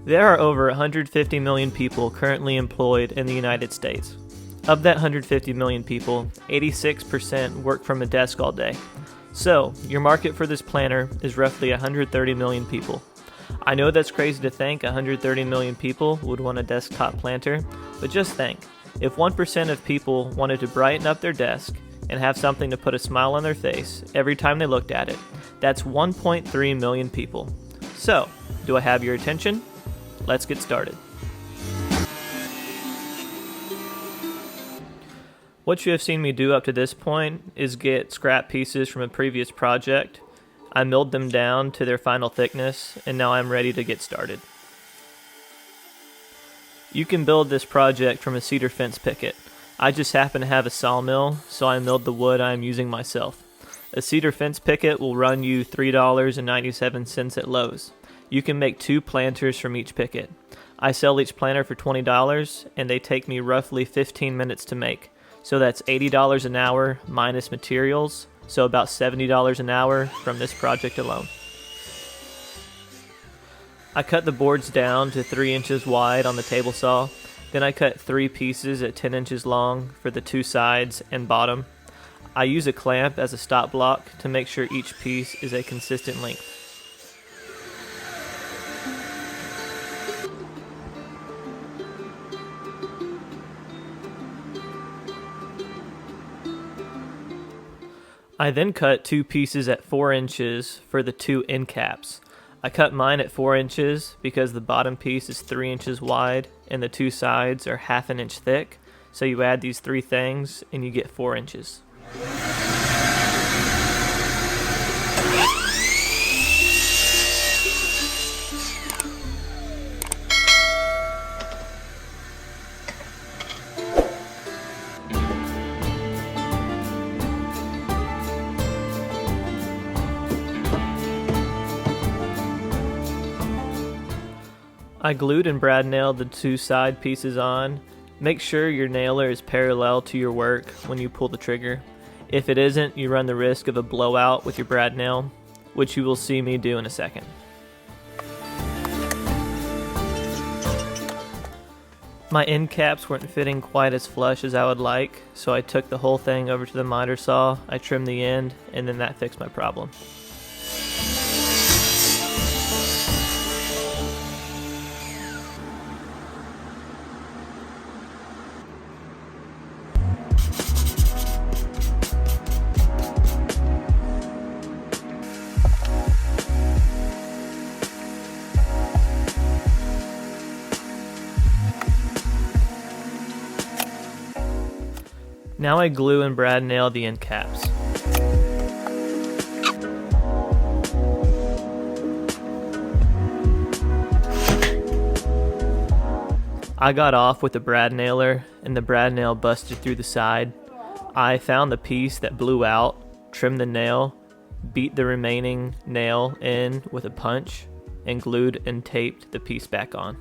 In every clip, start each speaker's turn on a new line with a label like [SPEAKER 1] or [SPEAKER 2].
[SPEAKER 1] There are over 150 million people currently employed in the United States. Of that 150 million people, 86% work from a desk all day. So, your market for this planter is roughly 130 million people. I know that's crazy to think 130 million people would want a desktop planter, but just think, if 1% of people wanted to brighten up their desk and have something to put a smile on their face every time they looked at it, that's 1.3 million people. So, do I have your attention? Let's get started. What you have seen me do up to this point is get scrap pieces from a previous project. I milled them down to their final thickness, and now I'm ready to get started. You can build this project from a cedar fence picket. I just happen to have a sawmill, so I milled the wood I am using myself. A cedar fence picket will run you $3.97 at Lowe's. You can make 2 planters from each picket. I sell each planter for $20, and they take me roughly 15 minutes to make. So that's $80 an hour minus materials, so about $70 an hour from this project alone. I cut the boards down to 3 inches wide on the table saw, then I cut 3 pieces at 10 inches long for the 2 sides and bottom. I use a clamp as a stop block to make sure each piece is a consistent length. I then cut 2 pieces at 4 inches for the 2 end caps. I cut mine at 4 inches because the bottom piece is 3 inches wide and the 2 sides are half an inch thick, so you add these 3 things and you get 4 inches. I glued and brad nailed the 2 side pieces on. Make sure your nailer is parallel to your work when you pull the trigger. If it isn't, you run the risk of a blowout with your brad nail, which you will see me do in a second. My end caps weren't fitting quite as flush as I would like, so I took the whole thing over to the miter saw, I trimmed the end, and then that fixed my problem. Now I glue and brad nail the end caps. I got off with the brad nailer and the brad nail busted through the side. I found the piece that blew out, trimmed the nail, beat the remaining nail in with a punch, and glued and taped the piece back on.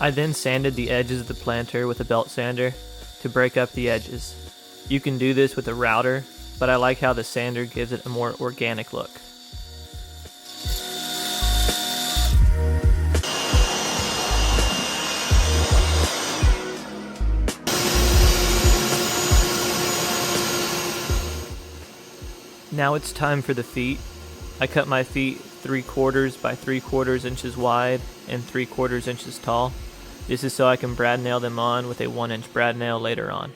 [SPEAKER 1] I then sanded the edges of the planter with a belt sander to break up the edges. You can do this with a router, but I like how the sander gives it a more organic look. Now it's time for the feet. I cut my feet 3/4 by 3/4 inches wide and 3/4 inches tall. This is so I can brad nail them on with a 1-inch brad nail later on.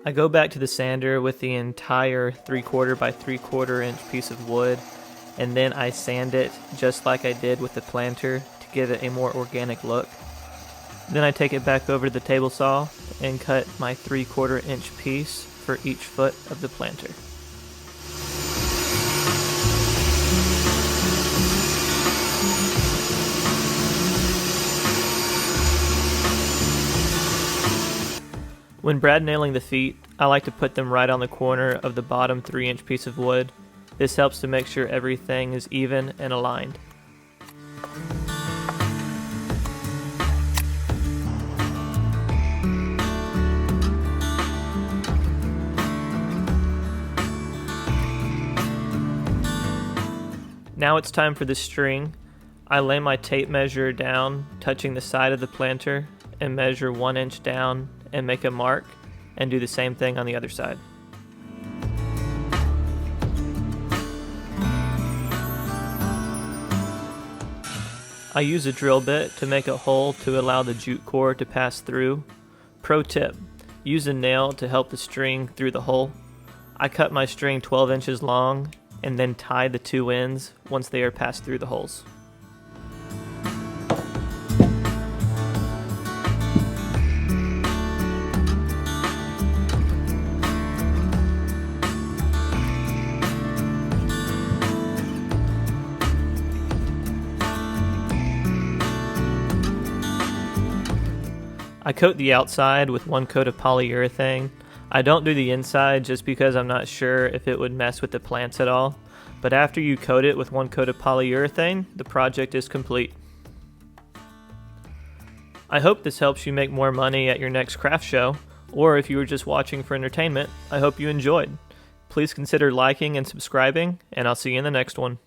[SPEAKER 1] I go back to the sander with the entire 3/4 by 3/4 inch piece of wood and then I sand it just like I did with the planter to give it a more organic look. Then I take it back over to the table saw and cut my 3/4 inch piece for each foot of the planter. When brad nailing the feet, I like to put them right on the corner of the bottom 3-inch piece of wood. This helps to make sure everything is even and aligned. Now it's time for the string. I lay my tape measure down, touching the side of the planter, and measure 1 inch down and make a mark, and do the same thing on the other side. I use a drill bit to make a hole to allow the jute core to pass through. Pro tip, use a nail to help the string through the hole. I cut my string 12 inches long and then tie the 2 ends once they are passed through the holes. I coat the outside with 1 coat of polyurethane. I don't do the inside just because I'm not sure if it would mess with the plants at all, but after you coat it with 1 coat of polyurethane, the project is complete. I hope this helps you make more money at your next craft show, or if you were just watching for entertainment, I hope you enjoyed. Please consider liking and subscribing, and I'll see you in the next one.